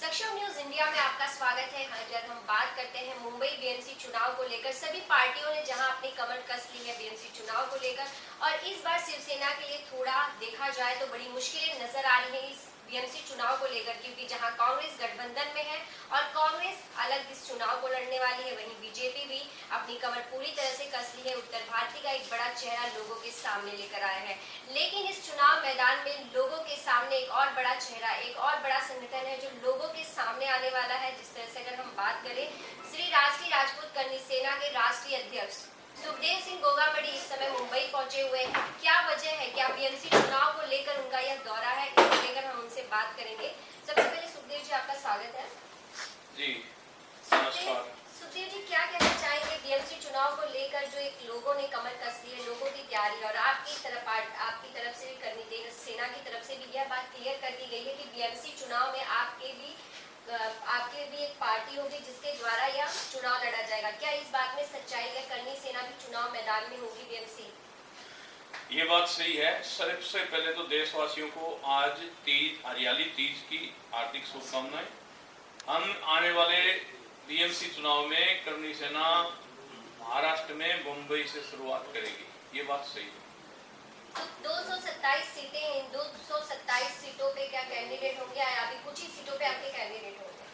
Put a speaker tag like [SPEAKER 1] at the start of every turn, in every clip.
[SPEAKER 1] सक्षम news India में आपका स्वागत है। अगर हम बात करते हैं मुंबई बीएमसी चुनाव को लेकर, सभी पार्टियों ने जहां अपनी कमर कस ली है बीएमसी चुनाव को लेकर, और इस बार शिवसेना के लिए थोड़ा देखा जाए तो बड़ी मुश्किलें नजर आ रही है इस बीएमसी चुनाव को लेकर, क्योंकि जहां कांग्रेस गठबंधन में है और कांग्रेस अलग इस चुनाव को लड़ने वाली है, वहीं बीजेपी भी अपनी कमर पूरी तरह से कस ली है। उत्तर भारती का एक बड़ा चेहरा लोगों के सामने लेकर आया है, लेकिन इस चुनाव मैदान में लोगों के सामने एक और बड़ा चेहरा, एक और बड़ा संगठन है जो लोगों के सामने आने वाला है। जिस तरह से अगर हम बात करें, श्री राष्ट्रीय राजपूत कर्णी सेना के राष्ट्रीय अध्यक्ष सुखदेव सिंह गोगामड़ी इस समय मुंबई पहुंचे हुए हैं। क्या वजह है, क्या बीएमसी चुनाव को लेकर उनका यह दौरा है, इसको लेकर हम उनसे बात करेंगे। सबसे पहले सुखदेव जी, आपका स्वागत है।
[SPEAKER 2] जी नमस्कार।
[SPEAKER 1] सुखदेव जी, क्या कहना चाहेंगे बीएमसी चुनाव को लेकर, जो एक लोगों ने कमर कस ली है, लोगों की तैयारी, और आपकी तरफ से भी कर्णी सेना की तरफ से भी यह बात क्लियर कर दी गई है कि बीएमसी चुनाव में आपके भी एक पार्टी होगी जिसके द्वारा यह चुनाव लड़ा जाएगा। क्या इस बात में सच्चाई है? कर्णी सेना भी चुनाव मैदान में होगी बीएमसी?
[SPEAKER 2] ये बात सही है। सबसे पहले तो देशवासियों को आज तीज, हरियाली तीज की हार्दिक शुभकामनाएं। हम आने वाले बीएमसी चुनाव में कर्णी सेना महाराष्ट्र में मुंबई से शुरुआत करेगी, ये बात सही है।
[SPEAKER 1] तो 227 सीटें, इन 227 सीटों पे क्या कैंडिडेट होंगे? अभी कुछ ही सीटों पे आपके कैंडिडेट होंगे?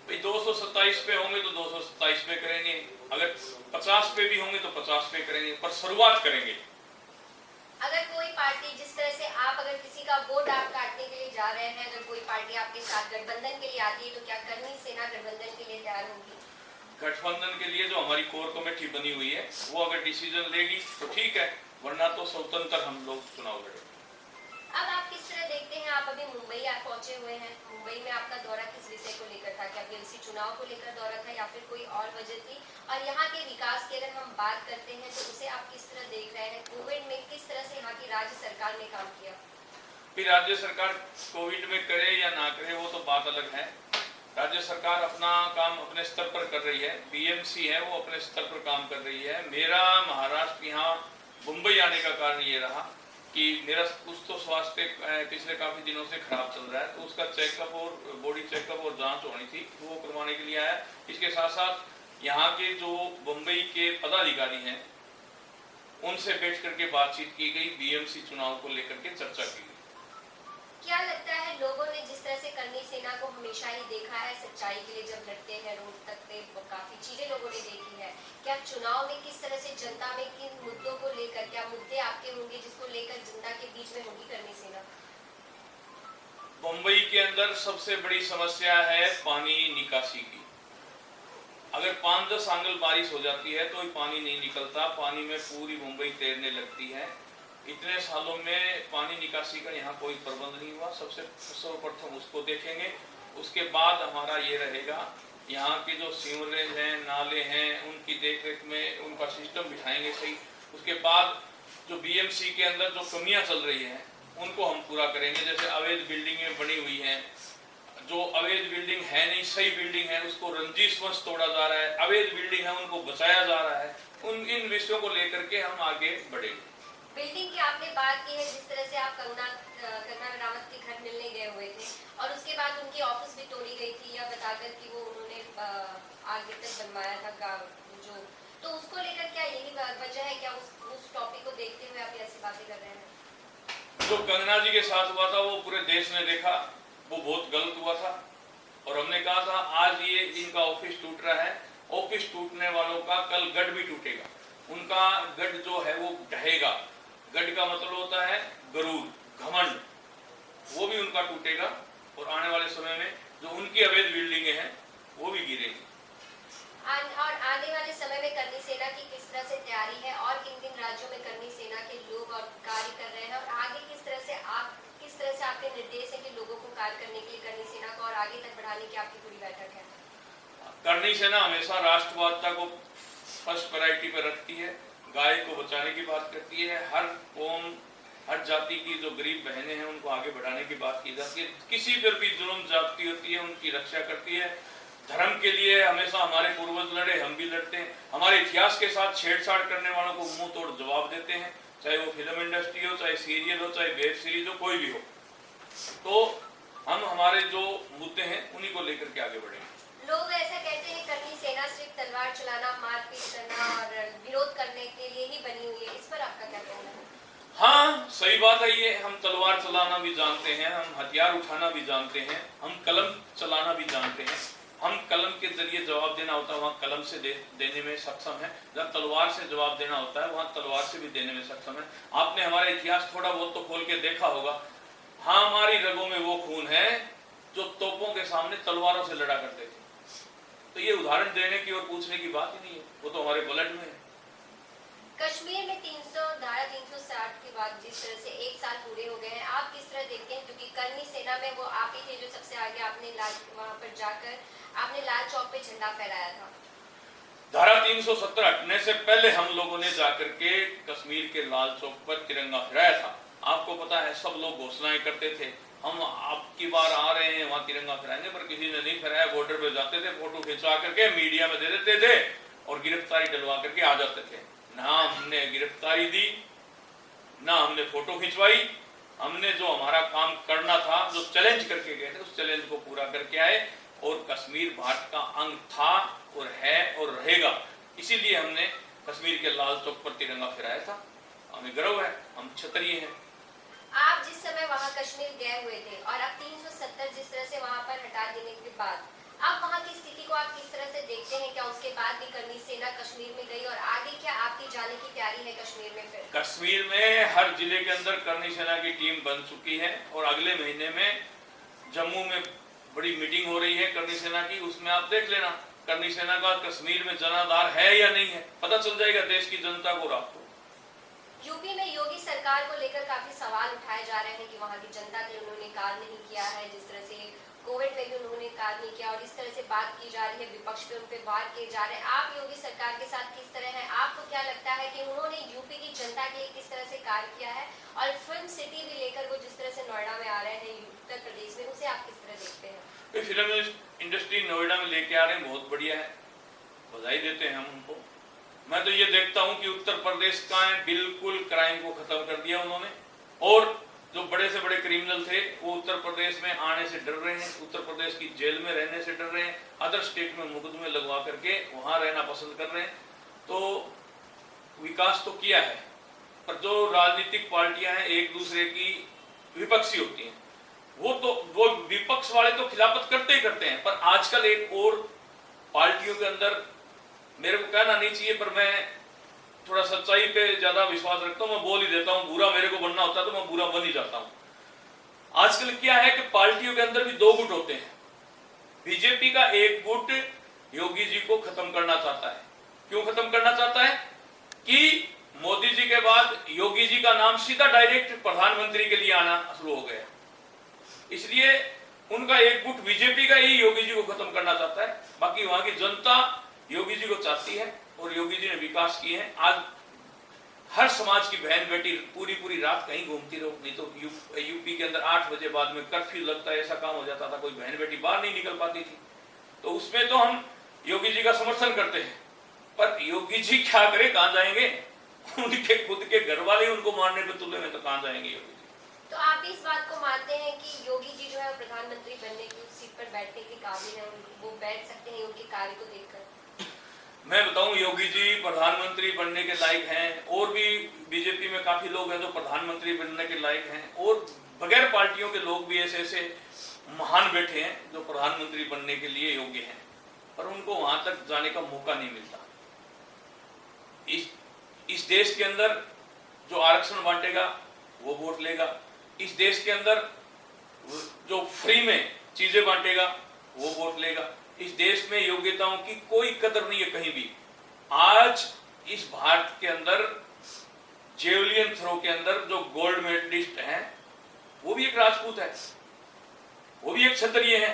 [SPEAKER 2] भाई 227 पे होंगे तो 227 पे करेंगे, अगर 50 पे भी होंगे तो 50 पे करेंगे, पर शुरुआत करेंगे।
[SPEAKER 1] अगर कोई पार्टी, जिस तरह से आप अगर किसी का वोट आप काटने के लिए जा रहे हैं, अगर कोई पार्टी आपके साथ गठबंधन के लिए आती है तो क्या कर्णी सेना गठबंधन के लिए तैयार होगी?
[SPEAKER 2] गठबंधन के लिए जो हमारी कोर कमेटी बनी हुई है वो अगर डिसीजन लेगी तो ठीक है, वरना तो स्वतंत्र हम लोग चुनाव लड़ेंगे।
[SPEAKER 1] अब आप किस तरह देखते हैं, आप अभी मुंबई पहुंचे हुए हैं, मुंबई में आपका दौरा किस विषय को लेकर था? क्या बीएमसी चुनाव को लेकर दौरा था या फिर कोई और वजह थी? और यहाँ के विकास की अगर हम बात करते हैं तो उसे आप किस तरह देख रहे हैं? कोविड में किस तरह से यहाँ की राज्य सरकार ने काम किया?
[SPEAKER 2] फिर राज्य सरकार कोविड में करे या ना करे वो तो बात अलग है। राज्य सरकार अपना काम अपने स्तर पर कर रही है, बीएमसी है वो अपने स्तर पर काम कर रही है। मेरा महाराष्ट्र यहाँ मुंबई आने का कारण ये रहा कि मेरा कुछ तो स्वास्थ्य पिछले काफी दिनों से खराब चल रहा है, तो उसका चेकअप और बॉडी चेकअप और जांच होनी थी, वो करवाने के लिए आया। इसके साथ साथ यहाँ के जो मुंबई के पदाधिकारी हैं उनसे बैठ करके बातचीत की गई, बीएमसी चुनाव को लेकर के चर्चा की गई।
[SPEAKER 1] क्या लगता है, लोगों ने जिस तरह से कर्णी सेना को हमेशा ही देखा है सच्चाई के लिए, जब लड़ते हैं रोड तक पे काफी चीजें लोगों ने देखी है, क्या चुनाव में किस तरह से जनता में किन मुद्दों को लेकर, क्या मुद्दे आपके होंगे जिसको लेकर जनता के बीच में होगी कर्णी सेना?
[SPEAKER 2] मुंबई के अंदर सबसे बड़ी समस्या है पानी निकासी की। अगर 5-10 आंगल बारिश हो जाती है तो पानी नहीं निकलता, पानी में पूरी मुंबई तैरने लगती है। इतने सालों में पानी निकासी का यहाँ कोई प्रबंध नहीं हुआ। सबसे सर्वप्रथम उसको देखेंगे, उसके बाद हमारा ये रहेगा यहाँ के जो सीवरेज हैं, नाले हैं, उनकी देखरेख में उनका सिस्टम बिठाएंगे सही। उसके बाद जो बीएमसी के अंदर जो कमियां चल रही हैं उनको हम पूरा करेंगे। जैसे अवैध बिल्डिंगें बनी हुई हैं, जो अवैध बिल्डिंग है नहीं, सही बिल्डिंग है, उसको रंजिशवश तोड़ा जा रहा है, अवैध बिल्डिंग है उनको बचाया जा रहा है। इन विषयों को लेकर के हम आगे बढ़ेंगे।
[SPEAKER 1] बिल्डिंग की आपने बात की है, जिस तरह से आप कंगना रावत के घर मिलने गए हुए थे और उसके बाद उनकी ऑफिस भी तोड़ी गई थी, यह बताकर कि वो उन्होंने आगे तक बनवाया था जो, तो उसको लेकर क्या यही वजह है? क्या उस टॉपिक को देखते हुए आप ऐसी बातें कर रहे हैं?
[SPEAKER 2] जो कंगना जी के साथ हुआ था वो पूरे देश ने देखा, वो बहुत गलत हुआ था, और हमने कहा था आज ये इनका ऑफिस टूट रहा है, ऑफिस टूटने वालों का कल गढ़ भी टूटेगा, उनका गढ़ जो है वो ढहेगा। गढ़ का मतलब होता है गरूर, घमंड, वो भी उनका टूटेगा, और आने वाले समय में जो उनकी अवैध बिल्डिंगें हैं वो भी गिरेगी।
[SPEAKER 1] और आने वाले समय में कर्णी सेना की किस तरह से तैयारी है, और किन किन राज्यों में कर्णी सेना के लोग और कार्य कर रहे हैं, और आगे किस तरह से आपके निर्देश है कि लोगों को कार्य करने के लिए कर्णी सेना को और आगे तक बढ़ाने की आपकी पूरी बैठक है?
[SPEAKER 2] कर्णी सेना हमेशा राष्ट्रवादिता को फर्स्ट प्रायोरिटी पर रखती है, गाय को बचाने की बात करती है, हर कौम हर जाति की जो गरीब बहनें हैं उनको आगे बढ़ाने की बात की जाती है। किसी पर भी जुल्म जाती होती है उनकी रक्षा करती है। धर्म के लिए हमेशा हमारे पूर्वज लड़े, हम भी लड़ते हैं। हमारे इतिहास के साथ छेड़छाड़ करने वालों को मुंह तोड़ जवाब देते हैं, चाहे वो फिल्म इंडस्ट्री हो, चाहे सीरियल हो, चाहे वेब सीरीज हो, कोई भी हो। तो हम हमारे जो मुद्दे हैं उन्हीं को लेकर के आगे बढ़ेंगे।
[SPEAKER 1] लोग ऐसा कहते हैं करनी सेना सिर्फ तलवार चलाना, मारपीट करना और विरोध करने के लिए ही बनी हुई है, इस पर आपका क्या कहना है?
[SPEAKER 2] हाँ, सही बात है ये। हम तलवार चलाना भी जानते हैं, हम हथियार उठाना भी जानते हैं, हम कलम चलाना भी जानते हैं। हम कलम के जरिए जवाब देना होता है वहाँ कलम से देने में सक्षम है, जब तलवार से जवाब देना होता है वहाँ तलवार से भी देने में सक्षम है। आपने हमारा इतिहास थोड़ा बहुत तो खोल के देखा होगा। हाँ, हमारी रगों में वो खून है जो तोपों के सामने तलवारों से लड़ा करते थे। तो ये उदाहरण देने की और पूछने की बात ही नहीं है, वो तो हमारे ब्लड में है।
[SPEAKER 1] कश्मीर में धारा 360 के बाद जिस तरह से 1 साल पूरे हो गए हैं, आप किस तरह देखते हैं? क्योंकि करनी सेना में वो आप ही थे जो सबसे आगे आपने वहां पर जाकर आपने लाल चौक पे झंडा फहराया था।
[SPEAKER 2] धारा 370 हटने से पहले हम लोगों ने जाकर के कश्मीर के लाल चौक पर तिरंगा फहराया था। आपको पता है, सब लोग घोषणाएं करते थे हम आपकी बार आ रहे हैं वहां तिरंगा फहराएंगे, पर किसी ने नहीं फहराया। बॉर्डर पे जाते थे, फोटो खिंचवा करके मीडिया में दे देते थे और गिरफ्तारी डलवा करके आ जाते थे। ना हमने गिरफ्तारी दी, ना हमने फोटो खिंचवाई। हमने जो हमारा काम करना था, जो चैलेंज करके गए थे, उस चैलेंज को पूरा करके आए और कश्मीर भारत का अंग था और है और रहेगा। इसीलिए हमने कश्मीर के लाल चौक पर तिरंगा फहराया था। हमें गर्व है, हम क्षत्रिय हैं।
[SPEAKER 1] आप जिस समय वहां कश्मीर गए हुए थे और अब 370 जिस तरह से वहां पर हटा देने के बाद अब वहां की स्थिति को आप किस तरह से देखते हैं? क्या उसके बाद भी करनी सेना कश्मीर में गई और आगे क्या आपकी जाने की तैयारी है कश्मीर में? फिर
[SPEAKER 2] कश्मीर में हर जिले के अंदर करनी सेना की टीम बन चुकी है और अगले महीने में जम्मू में बड़ी मीटिंग हो रही है करनी सेना की। उसमें आप देख लेना करनी सेना का कश्मीर में जनाधार है या नहीं है, पता चल जाएगा देश की जनता को रात को।
[SPEAKER 1] यूपी में योगी सरकार को लेकर काफी सवाल उठाए जा रहे हैं कि वहां की जनता के लिए उन्होंने कार्य नहीं किया है, जिस तरह से कोविड में भी उन्होंने कार्य नहीं किया और इस तरह से बात की जा रही है, विपक्ष पे उन पे वार किए जा रहे हैं। आप योगी सरकार के साथ किस तरह हैं? आपको क्या लगता है कि उन्होंने यूपी की जनता के लिए किस तरह से कार्य किया है? और फिल्म सिटी भी लेकर वो जिस तरह से नोएडा में आ रहे हैं उत्तर प्रदेश में, उसे आप किस तरह देखते हैं?
[SPEAKER 2] फिल्म इंडस्ट्री नोएडा में लेके आ रहे हैं, बहुत बढ़िया है, बधाई देते हैं हम उनको। मैं तो ये देखता हूं कि उत्तर प्रदेश का बिल्कुल क्राइम को खत्म कर दिया उन्होंने और जो बड़े से बड़े क्रिमिनल थे वो उत्तर प्रदेश में आने से डर रहे हैं, उत्तर प्रदेश की जेल में रहने से डर रहे हैं, अदर स्टेट में मुकदमे लगवा करके वहां रहना पसंद कर रहे हैं। तो विकास तो किया है, पर जो राजनीतिक पार्टियां हैं एक दूसरे की विपक्षी होती हैं, वो विपक्ष वाले तो खिलाफत करते ही करते हैं। पर आजकल एक और पार्टियों के अंदर, मेरे को कहना नहीं चाहिए पर मैं थोड़ा सच्चाई पे ज्यादा विश्वास रखता हूं, मैं बोल ही देता हूं, बुरा मेरे को बनना होता है तो मैं बुरा बन ही जाता हूं। आजकल क्या है कि पार्टियों के अंदर भी दो गुट होते हैं। बीजेपी का एक गुट योगी जी को खत्म करना चाहता है। क्यों खत्म करना चाहता है? कि मोदी जी के बाद योगी जी का नाम सीधा डायरेक्ट प्रधानमंत्री के लिए आना शुरू हो गया, इसलिए उनका एक गुट बीजेपी का ही योगी जी को खत्म करना चाहता है। बाकी वहां की जनता योगी जी को चाहती है और योगी जी ने विकास किए हैं। आज हर समाज की बहन बेटी पूरी रात कहीं घूमती रहो, नहीं तो यूपी के अंदर 8 बजे बाद में कर्फ्यू लगता है, ऐसा काम हो जाता था, कोई बहन बेटी बाहर नहीं निकल पाती थी। तो उसमें तो हम योगी जी का समर्थन करते हैं, पर योगी जी क्या करे, कहां जाएंगे? उनके खुद के घर वाले उनको मारने पे तुले में, तो कहां जाएंगे योगी जी?
[SPEAKER 1] तो आप इस बात को मानते हैं कि योगी जी जो है प्रधानमंत्री बनने की उस सीट पर बैठने के काबिल है, वो बैठ सकते हैं उनके कार्य को देखकर?
[SPEAKER 2] मैं बताऊं, योगी जी प्रधानमंत्री बनने के लायक हैं और भी बीजेपी में काफी लोग हैं जो प्रधानमंत्री बनने के लायक हैं और बगैर पार्टियों के लोग भी ऐसे महान बैठे हैं जो प्रधानमंत्री बनने के लिए योग्य हैं, पर उनको वहां तक जाने का मौका नहीं मिलता। इस देश के अंदर जो आरक्षण बांटेगा वो वोट लेगा, इस देश के अंदर जो फ्री में चीजें बांटेगा वो वोट लेगा। इस देश में योग्यताओं की कोई कदर नहीं है कहीं भी। आज इस भारत के अंदर जेवलियन थ्रो के अंदर जो गोल्ड मेडलिस्ट हैं वो भी एक राजपूत है, वो भी एक क्षत्रिय है,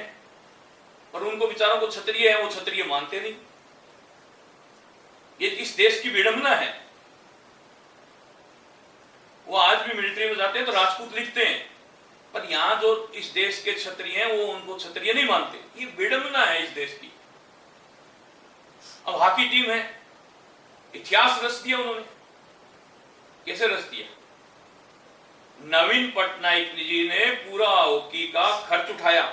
[SPEAKER 2] पर उनको बेचारों को क्षत्रिय है, वो क्षत्रिय मानते नहीं। ये इस देश की विडंबना है। वो आज भी मिलिट्री में जाते हैं तो राजपूत लिखते हैं, पर यहां जो इस देश के क्षत्रिय हैं वो उनको क्षत्रिय नहीं मानते। ये विडंबना है इस देश की। अब हॉकी टीम है, इतिहास रच दिया उन्होंने। कैसे रच दिया? नवीन पटनायक जी ने पूरा हॉकी का खर्च उठाया,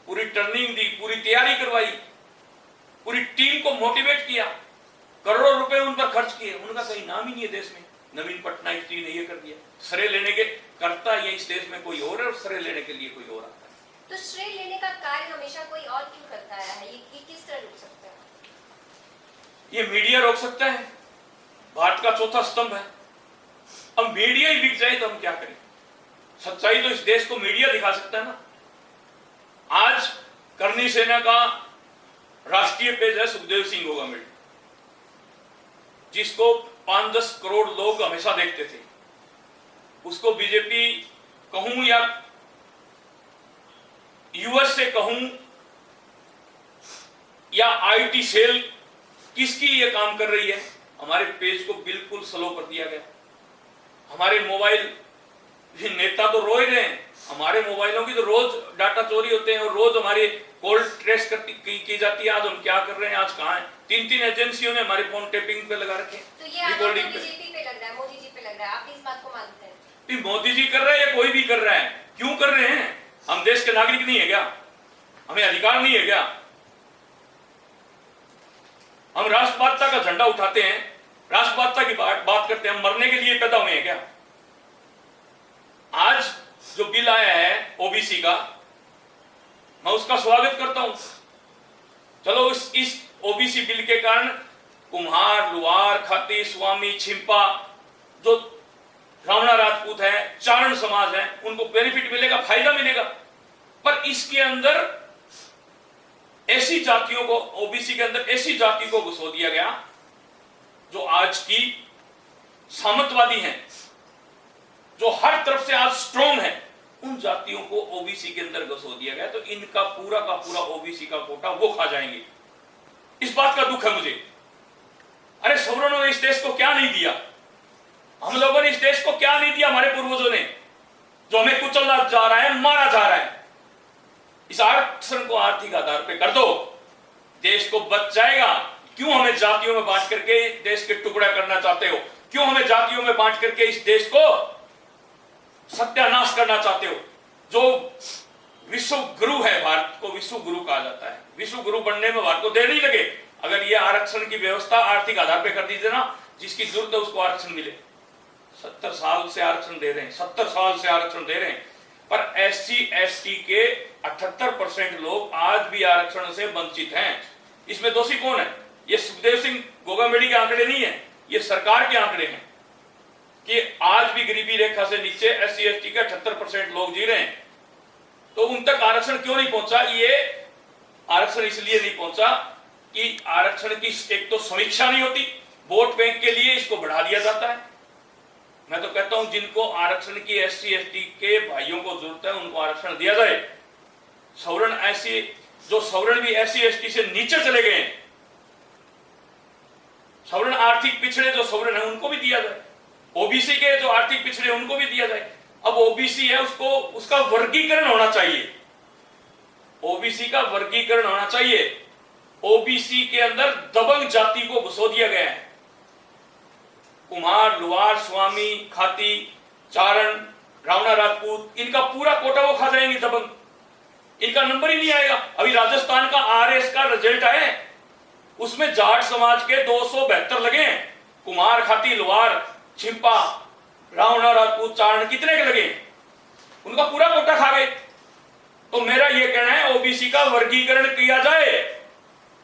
[SPEAKER 2] पूरी ट्रेनिंग दी, पूरी तैयारी करवाई, पूरी टीम को मोटिवेट किया, करोड़ों रुपए उन पर खर्च किए। उनका कहीं नाम ही नहीं है देश में। नवीन पटनायक जी ने ये कर दिया। श्रेय लेने के करता ये इस देश में कोई और है, और श्रेय लेने के लिए कोई और आता है।
[SPEAKER 1] तो श्रेय लेने का कार्य हमेशा कोई और क्यों करता है? ये किस तरह रोक सकता है?
[SPEAKER 2] ये मीडिया रोक सकता है। भारत का चौथा स्तंभ है। अब मीडिया ही बिक जाए तो हम क्या करें? सच्चाई तो इस देश को मीडिया दिखा सकता है ना। आज करनी सेना का राष्ट्रीय पेज है सुखदेव सिंह गोगामेडी, जिसको 5-10 करोड़ लोग हमेशा देखते थे। उसको बीजेपी कहूं या यूएस से कहूं या आईटी सेल, किसकी ये काम कर रही है? हमारे पेज को बिल्कुल स्लो कर दिया गया। हमारे मोबाइल, ये नेता तो रो ही रहे हैं, हमारे मोबाइलों की तो रोज डाटा चोरी होते हैं और रोज हमारे कॉल ट्रेस की जाती है। आज हम क्या कर रहे हैं, आज कहां हैं? 3 एजेंसियों ने हमारे फोन टेपिंग पे लगा रखे हैं।
[SPEAKER 1] तो ये आरोप बीजेपी पे लग रहा है, मोदी जी पे लग रहा है। आप इस बात को मानते हैं?
[SPEAKER 2] मोदी जी कर रहे हैं या कोई भी कर रहा है? क्यों कर रहे हैं? हम देश के नागरिक नहीं है क्या? हमें अधिकार नहीं है क्या? हम राष्ट्रवादिता का झंडा उठाते हैं, राष्ट्रवादिता की बात करते हैं। हम मरने के लिए पैदा हुए हैं क्या? आज जो बिल आया है ओबीसी का, मैं उसका स्वागत करता हूं। चलो इस ओबीसी बिल के कारण कुम्हार, लुहार, खाती, स्वामी, छिंपा, जो रावणा राजपूत है, चारण समाज है, उनको बेनिफिट मिलेगा, फायदा मिलेगा। पर इसके अंदर ऐसी जातियों को, ओबीसी के अंदर ऐसी जाति को घुसो दिया गया जो आज की सामंतवादी हैं, जो हर तरफ से आज स्ट्रॉन्ग है। उन जातियों को ओबीसी के अंदर घुसो दिया गया, तो इनका पूरा का पूरा ओबीसी का कोटा वो खा जाएंगे। इस बात का दुख है मुझे। अरे सवर्णों ने इस देश को क्या नहीं दिया? हम लोगों ने इस देश को क्या नहीं दिया? हमारे पूर्वजों ने, जो हमें कुचला जा रहा है, मारा जा रहा है। इस आरक्षण को आर्थिक आधार पे कर दो, देश को बच जाएगा। क्यों हमें जातियों में बांट करके देश के टुकड़ा करना चाहते हो? क्यों हमें जातियों में बांट करके इस देश को सत्यानाश करना चाहते हो? जो विश्व गुरु है, भारत को विश्व गुरु कहा जाता है, विश्व गुरु बनने में भारत को देर नहीं लगे। अगर ये आरक्षण की व्यवस्था आर्थिक आधार पे कर दीजिए ना, जिसकी जरूरत है उसको आरक्षण मिले। 70 साल से आरक्षण दे रहे हैं, 70 साल से आरक्षण दे रहे हैं, पर एससी एसटी के 78% लोग आज भी आरक्षण से वंचित हैं। इसमें दोषी कौन है? ये सुखदेव सिंह गोगामेडी के आंकड़े नहीं है, ये सरकार के आंकड़े हैं कि आज भी गरीबी रेखा से नीचे एससी एसटी के 78% लोग जी रहे हैं। तो उन तक आरक्षण क्यों नहीं पहुंचा? ये आरक्षण इसलिए नहीं पहुंचा कि आरक्षण की एक तो समीक्षा नहीं होती, वोट बैंक के लिए इसको बढ़ा दिया जाता है। मैं तो कहता हूं जिनको आरक्षण की एससी एसटी के भाइयों को जरूरत है उनको आरक्षण दिया जाए। सवर्ण ऐसी, जो सवर्ण भी एससी एसटी से नीचे चले गए हैं, सवर्ण आर्थिक पिछड़े जो सवर्ण है उनको भी दिया जाए। ओबीसी के जो आर्थिक पिछड़े उनको भी दिया जाए। अब ओबीसी है, उसको उसका वर्गीकरण होना चाहिए। ओबीसी का वर्गीकरण होना चाहिए। ओबीसी के अंदर दबंग जाति को घुसो दिया गया है। कुम्हार, लुहार, स्वामी, खाती, चारण, रावणा राजपूत, इनका पूरा कोटा वो खा जाएंगे दबंग। इनका नंबर ही नहीं आएगा। अभी राजस्थान का आरएस का रिजल्ट है, उसमें जाट समाज के 272 लगे हैं। कुम्हार, खाती, लुहार, छिंपा, रावणा राजपूत, चारण कितने के लगे? उनका पूरा कोटा खा गए। तो मेरा यह कहना है ओबीसी का वर्गीकरण किया जाए।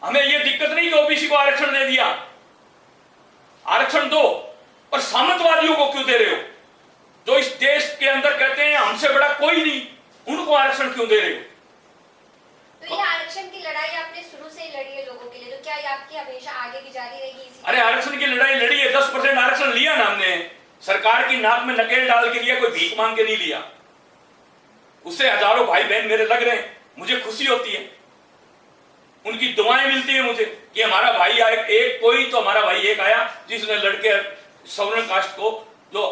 [SPEAKER 2] हमें यह दिक्कत नहीं कि ओबीसी को आरक्षण दे दिया, आरक्षण दो, पर सामंतवादियों को क्यों दे रहे हो? जो इस देश के अंदर कहते हैं हमसे बड़ा कोई नहीं, उनको आरक्षण क्यों दे रहे हो?
[SPEAKER 1] तो ये आरक्षण की लड़ाई आपने शुरू से ही लड़ी है लोगों के लिए, तो क्या ये आपकी हमेशा आगे भी जारी रहेगी?
[SPEAKER 2] अरे आरक्षण की लड़ाई लड़ी है, 10% आरक्षण लिया ना हमने। सरकार की नाक में नकेल डाल के लिया, कोई भीख मांग के नहीं लिया। उससे हजारों भाई बहन मेरे लग रहे हैं, मुझे खुशी होती है, उनकी दुआएं मिलती है मुझे कि हमारा भाई आए। एक कोई तो हमारा भाई एक आया जिसने लड़के सवर्ण कास्ट को, जो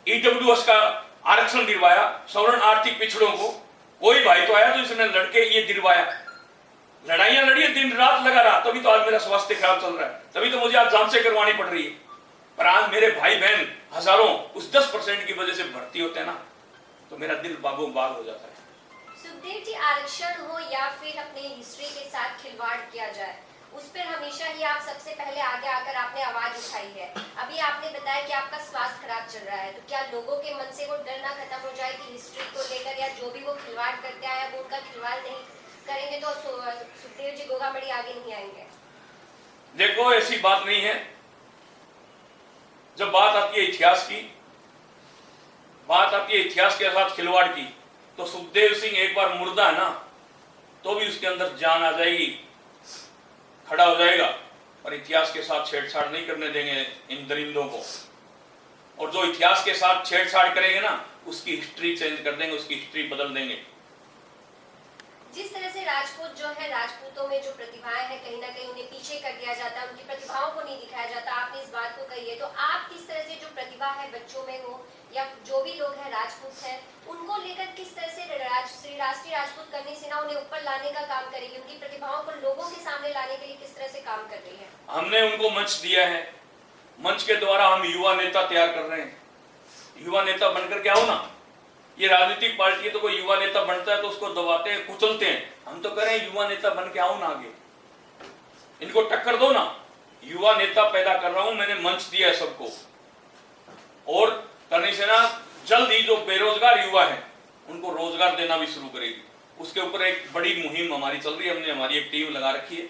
[SPEAKER 2] ईडब्ल्यूएस का आरक्षण दिलवाया, सवर्ण आर्थिक पिछड़ों को, कोई भाई तो आया जिसने लड़के ये दिलवाया। लड़ाइयां लड़ी है, दिन रात लगा रहा, तभी तो आज मेरा स्वास्थ्य खराब चल रहा है, तभी तो मुझे आज जांचें करवानी पड़ रही है। पर आज मेरे भाई बहन हजारों उस 10% की वजह से भर्ती होते हैं ना, तो मेरा दिल बागों बाग हो जाता है।
[SPEAKER 1] सुखदेव जी, आरक्षण हो या फिर अपने हिस्ट्री के साथ खिलवाड़ किया जाए, उस पर हमेशा ही आप सबसे पहले आगे आकर आपने आवाज उठाई है। अभी आपने बताया कि आपका स्वास्थ्य खराब चल रहा है, तो क्या लोगों के मन से वो डर ना खत्म हो जाए कि हिस्ट्री को लेकर या जो भी वो खिलवाड़ करते आए वो उनका खिलवाड़ नहीं करेंगे तो सुखदेव जी गोगामड़ी आगे नहीं आएंगे?
[SPEAKER 2] देखो, ऐसी बात नहीं है। जब बात आती है इतिहास की, बात आती है इतिहास के साथ खिलवाड़ की, तो सुखदेव सिंह एक बार मुर्दा है ना, तो भी उसके अंदर जान आ जाएगी, खड़ा हो जाएगा, और इतिहास के साथ छेड़छाड़ नहीं करने देंगे इन दरिंदों को। और जो इतिहास के साथ छेड़छाड़ करेंगे ना, उसकी हिस्ट्री चेंज कर देंगे, उसकी हिस्ट्री बदल देंगे।
[SPEAKER 1] जिस तरह से राजपूत जो है, राजपूतों में जो प्रतिभाएं हैं कहीं ना कहीं उन्हें पीछे कर दिया जाता है, उनकी प्रतिभाओं को नहीं दिखाया जाता, आपने इस बात को कही है, तो आप किस तरह से जो प्रतिभा है बच्चों में हो या जो भी लोग हैं राजपूत हैं, उनको लेकर किस तरह से राष्ट्रीय राजपूत करनी सेना उन्हें ऊपर लाने का काम करेगी, उनकी प्रतिभाओं को लोगों के सामने लाने के लिए किस तरह से काम कर रही है?
[SPEAKER 2] हमने उनको मंच दिया है, मंच के द्वारा हम युवा नेता तैयार कर रहे हैं। युवा नेता बनकर के आओ ना। ये राजनीतिक पार्टी है, तो कोई युवा नेता बनता है तो उसको दबाते हैं, कुचलते हैं। हम तो कह रहे हैं युवा नेता बन के आओ ना आगे, इनको टक्कर दो ना। युवा नेता पैदा कर रहा हूं, मैंने मंच दिया है सबको। और करनी सेना जल्द ही जो बेरोजगार युवा है उनको रोजगार देना भी शुरू करेगी। उसके ऊपर एक बड़ी मुहिम हमारी चल रही है, हमने हमारी एक टीम लगा रखी है,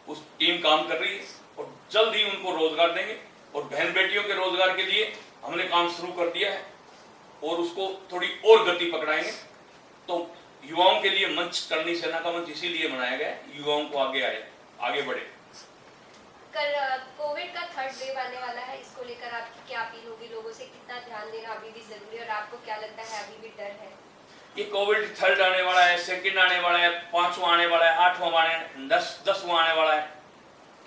[SPEAKER 2] उस टीम काम कर रही है और जल्द ही उनको रोजगार देंगे। और बहन बेटियों के रोजगार के लिए हमने काम शुरू कर दिया है और उसको थोड़ी और गति पकड़ाएंगे। तो युवाओं के लिए मंच, करनी सेना का मंच इसीलिए बनाया गया है, युवाओं को आगे आए, आगे बढ़े।
[SPEAKER 1] कल कोविड का थर्ड वेव आने वाला है, इसको लेकर आपकी क्या अपील होगी लोगों से? कितना ध्यान देना अभी भी जरूरी है और आपको क्या लगता है अभी भी डर है?
[SPEAKER 2] ये कोविड थर्ड आने वाला है, सेकंड आने वाला है, 5वां आने वाला है, 8वां आने, 10वां आने वाला है,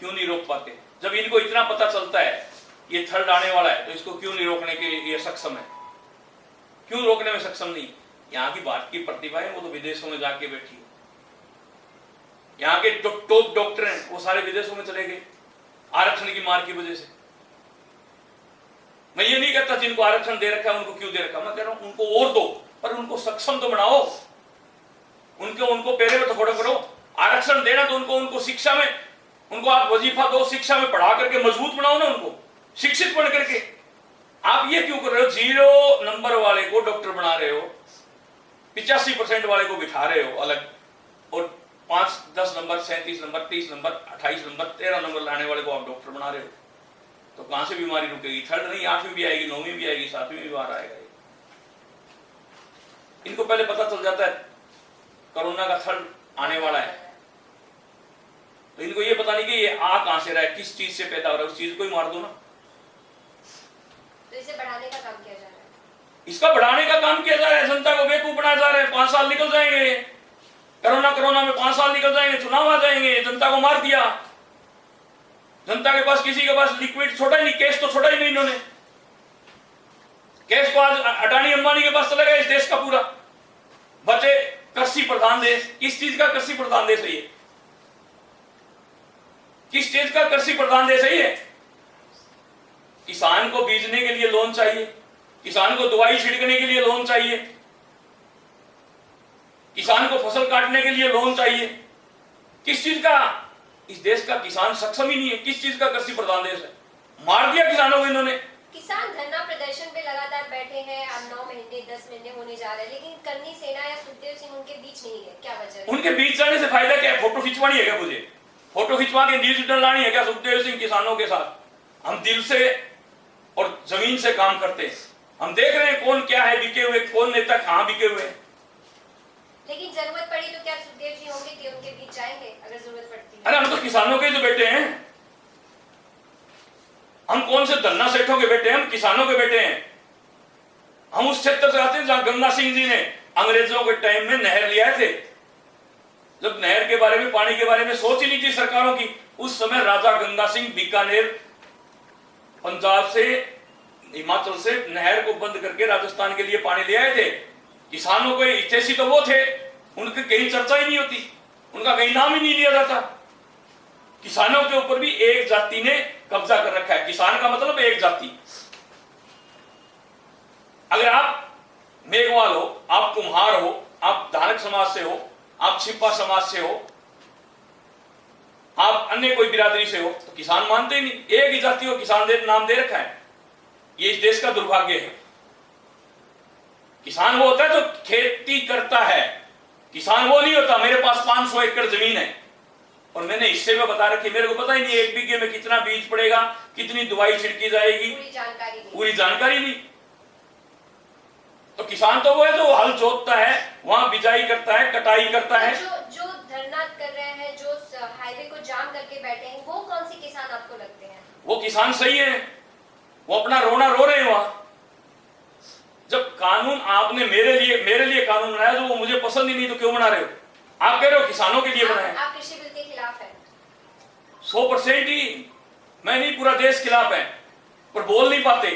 [SPEAKER 2] क्यों नहीं रोक पाते? जब इनको इतना पता चलता है ये थर्ड आने वाला है, तो इसको क्यों नहीं रोकने के लिए सक्षम है? क्यों रोकने में सक्षम नहीं? यहाँ की भारत की प्रतिभा है, वो तो विदेशों में जाके बैठी है। यहाँ के जो टॉप डॉक्टर हैं वो सारे विदेशों में चले गए आरक्षण की मार की वजह से। मैं ये नहीं कहता जिनको आरक्षण दे रखा है उनको क्यों दे रखा, मैं कह रहा हूं उनको और दो, पर उनको सक्षम तो बनाओ, उनको पैरे में तो खड़ा करो। आरक्षण देना तो उनको शिक्षा में, उनको आप वजीफा दो, शिक्षा में पढ़ा करके मजबूत बनाओ ना, उनको शिक्षित बन करके। आप ये क्यों कर रहे हो? 0 नंबर वाले को डॉक्टर बना रहे हो, 85% वाले को बिठा रहे हो अलग, और 5, 10 number, 37 number, 30 number, 28 number, 13 number लाने वाले को आप डॉक्टर बना रहे हो। तो कहां से बीमारी रुकेगी? थर्ड नहीं, 8वीं भी आएगी, 9वीं भी आएगी, 7वीं भी बार आएगा। इनको पहले पता चल जाता है कोरोना का थर्ड आने वाला है, तो इनको ये पता नहीं कि ये आ कहां से रहा है, किस चीज से पैदा हो रहा है, उस चीज को ही मार दो ना।
[SPEAKER 1] तो इसे बढ़ाने का काम किया जा रहा है,
[SPEAKER 2] इसका बढ़ाने का काम किया जा रहा है, जनता को बेवकूफ बनाया जा रहा है। 5 साल निकल जाएंगे, कोरोना में 5 साल निकल जाएंगे, चुनाव आ जाएंगे, जनता को मार दिया। जनता के पास, किसी के पास लिक्विड छोड़ा ही नहीं, कैश तो छोड़ा ही नहीं इन्होंने। कैश तो आज अडानी अंबानी के पास चला गया इस देश का पूरा। बचे कृषि प्रधान देश। किस चीज का कृषि प्रधान देश है ये? किस चीज का कृषि प्रधान देश है ये? किसान को बीजने के लिए लोन चाहिए, किसान को दवाई छिड़कने के लिए लोन चाहिए, किसान को फसल काटने के लिए लोन चाहिए। किस चीज का? इस देश का किसान सक्षम ही नहीं है। किस चीज का कृषि प्रधान देश है? मार दिया किसानों को इन्होंने।
[SPEAKER 1] किसान धरना प्रदर्शन पे लगातार बैठे हैं, अब 9 महीने 10 महीने होने जा रहे हैं, लेकिन करनी सेना या सुखदेव सिंह उनके बीच नहीं है, क्या वजह है?
[SPEAKER 2] उनके बीच जाने से फायदा क्या है? फोटो खिंचवानी है क्या मुझे? फोटो खिंचवा के न्यूज डलानी है क्या सुखदेव सिंह किसानों के साथ? हम दिल से और जमीन से काम करते हैं। हम देख रहे हैं कौन क्या है बिके हुए, कौन नेता कहां बिके हुए हैं।
[SPEAKER 1] लेकिन जरूरत पड़ी तो क्या सुखदेव जी होंगे कि उनके बीच जाएंगे अगर जरूरत पड़ती है?
[SPEAKER 2] अरे हम तो किसानों के तो बेटे हैं, हम कौन से धन्ना सेठों के बेटे हैं? हम किसानों के बेटे हैं। हम उस क्षेत्र से आते हैं जहां गंगा सिंह जी ने अंग्रेजों के टाइम में नहर लिया थे। जब नहर के बारे में, पानी के बारे में सोच ही नहीं थी सरकारों की, उस समय राजा गंगा सिंह बीकानेर, पंजाब से, हिमाचल से नहर को बंद करके राजस्थान के लिए पानी ले आए थे। किसानों के हितैषी तो वो थे, उनकी कहीं चर्चा ही नहीं होती, उनका कहीं नाम ही नहीं लिया जाता। किसानों के ऊपर भी एक जाति ने कब्जा कर रखा है। किसान का मतलब एक जाति। अगर आप मेघवाल हो, आप कुम्हार हो, आप धारक समाज से हो, आप छिपा समाज से हो, आप अन्य कोई बिरादरी से हो, तो किसान मानते ही नहीं। एक ही जाति को किसान नाम दे रखा है। ये इस देश का दुर्भाग्य है। किसान वो होता है जो खेती करता है, किसान वो नहीं होता मेरे पास 500 एकड़ जमीन है और मैंने हिस्से में बता रखी, मेरे को पता ही नहीं एक बीघे में कितना बीज पड़ेगा, कितनी दवाई छिड़की जाएगी, पूरी जानकारी नहीं। तो किसान तो वो है जो हल जोतता है, वहां बिजाई करता है, कटाई करता है।
[SPEAKER 1] जो धरना कर रहे हैं, जो हाईवे को जाम करके बैठे हैं, वो कौन से किसान आपको लगते हैं? वो
[SPEAKER 2] किसान सही है, वो अपना रोना रो रहे हैं। वहां जब कानून आपने मेरे लिए कानून बनाया, जो वो मुझे पसंद ही नहीं, तो क्यों बना रहे हो? आप कह रहे हो किसानों के लिए बनाया।
[SPEAKER 1] आप कृषि बिल के खिलाफ हैं?
[SPEAKER 2] 100% ही। मैं नहीं, पूरा देश खिलाफ है, पर बोल नहीं पाते,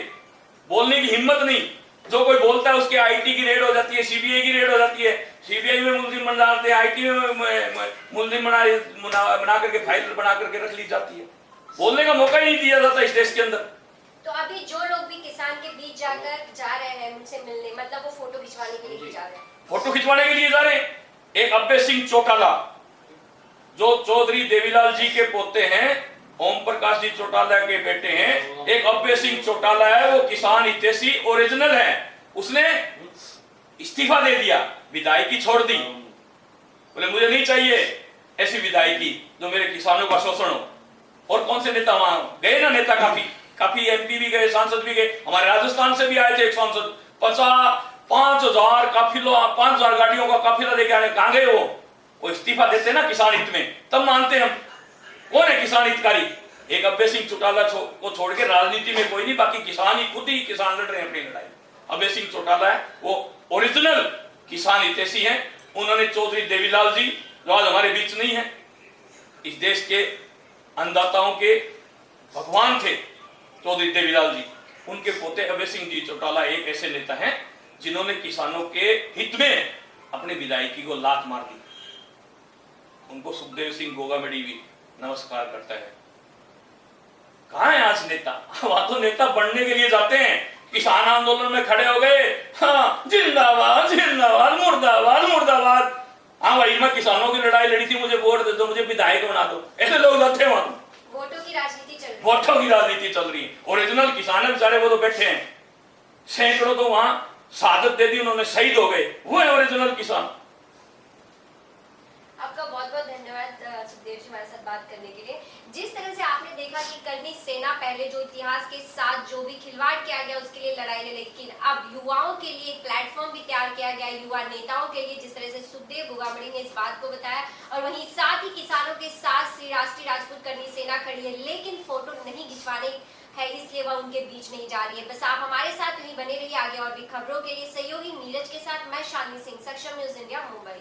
[SPEAKER 2] बोलने की हिम्मत नहीं। जो कोई बोलता है उसके आईटी की रेड हो जाती है, सीबीआई की रेड हो जाती है, सीबीआई में मुलजिम बन जाते हैं, आईटी में मुलजिम बना करके फाइल बना करके रख ली जाती है। बोलने का मौका ही नहीं दिया जाता इस देश के अंदर।
[SPEAKER 1] तो अभी जो लोग भी किसान के बीच जाकर जा रहे हैं उनसे मिलने, मतलब वो फोटो खिंचवाने के लिए जा रहे हैं?
[SPEAKER 2] फोटो खिंचवाने के लिए जा रहे हैं। एक अब्बे सिंह चौटाला जो चौधरी देवीलाल जी के पोते हैं, ओम प्रकाश जी चौटाला के बेटे हैं, एक अब्बे सिंह चौटाला है, वो किसान हितैषी ओरिजिनल है। उसने इस्तीफा दे दिया, विधायकी छोड़ दी। बोले मुझे नहीं चाहिए ऐसी विधायकी जो मेरे किसानों का शोषण हो। और कौन से नेता वहां गए ना, नेता काफी एमपी भी गए, सांसद भी गए। हमारे राजस्थान से भी आए थे एक सांसद, 5,000 काफिला, 5,000 गाड़ियों का काफिला लेके आने। कहां गए वो इस्तीफा देते ना किसान हित में, तब मानते हम। कौन है किसान हितकारी? एक अब्बे सिंह चौटाला को छोड़ के राजनीति में कोई नहीं, बाकी किसान ही खुद ही किसान लड़ रहे हैं अपनी लड़ाई। अब्बे सिंह चौटाला है, वो ओरिजिनल किसान हितैषी हैं। उन्होंने चौधरी देवीलाल जी जो आज हमारे बीच नहीं है, इस देश के अन्नदाताओं के भगवान थे चौधरी देवीलाल जी, उनके पोते अभय सिंह जी चौटाला एक ऐसे नेता हैं जिन्होंने किसानों के हित में अपने विधायकी को लात मार दी। उनको सुखदेव सिंह गोगामेडी भी नमस्कार करता है। कहां है आज नेता? वहां तो नेता बनने के लिए जाते हैं, किसान आंदोलन में खड़े हो गए, हाँ जिंदाबाद जिंदाबाद, मुर्दाबाद मुर्दाबाद। हाँ भाई, मैं किसानों की लड़ाई लड़ी थी, मुझे वोट दे दो, मुझे विधायक बना दो, ऐसे लोग जाते हैं वहां।
[SPEAKER 1] वोटों की राजनीति चल रही है।
[SPEAKER 2] वोटों की राजनीति चल रही है। ओरिजिनल किसान है बेचारे, वो तो बैठे हैं, सैकड़ों तो वहां शहादत दे दी उन्होंने, शहीद हो गए, वो है ओरिजिनल किसान।
[SPEAKER 1] आपका बहुत बहुत धन्यवाद सुखदेव जी हमारे साथ बात करने के लिए। जिस तरह से आपने देखा कि करनी सेना पहले जो इतिहास के साथ जो भी खिलवाड़ किया गया उसके लिए लड़ाई लड़ी, लेकिन अब युवाओं के लिए एक प्लेटफॉर्म भी तैयार किया गया, युवा नेताओं के लिए, जिस तरह से सुखदेव गोगामेडी ने इस बात को बताया। और वहीं साथ ही किसानों के साथ श्री राष्ट्रीय राजपूत करनी सेना खड़ी है, लेकिन फोटो नहीं खिंचवाने है इसलिए वह उनके बीच नहीं जा रही है। बस आप हमारे साथ यहीं बने रहिए। आगे और भी खबरों के लिए सहयोगी नीरज के साथ मैं शालिनी सिंह, सक्षम न्यूज इंडिया, मुंबई।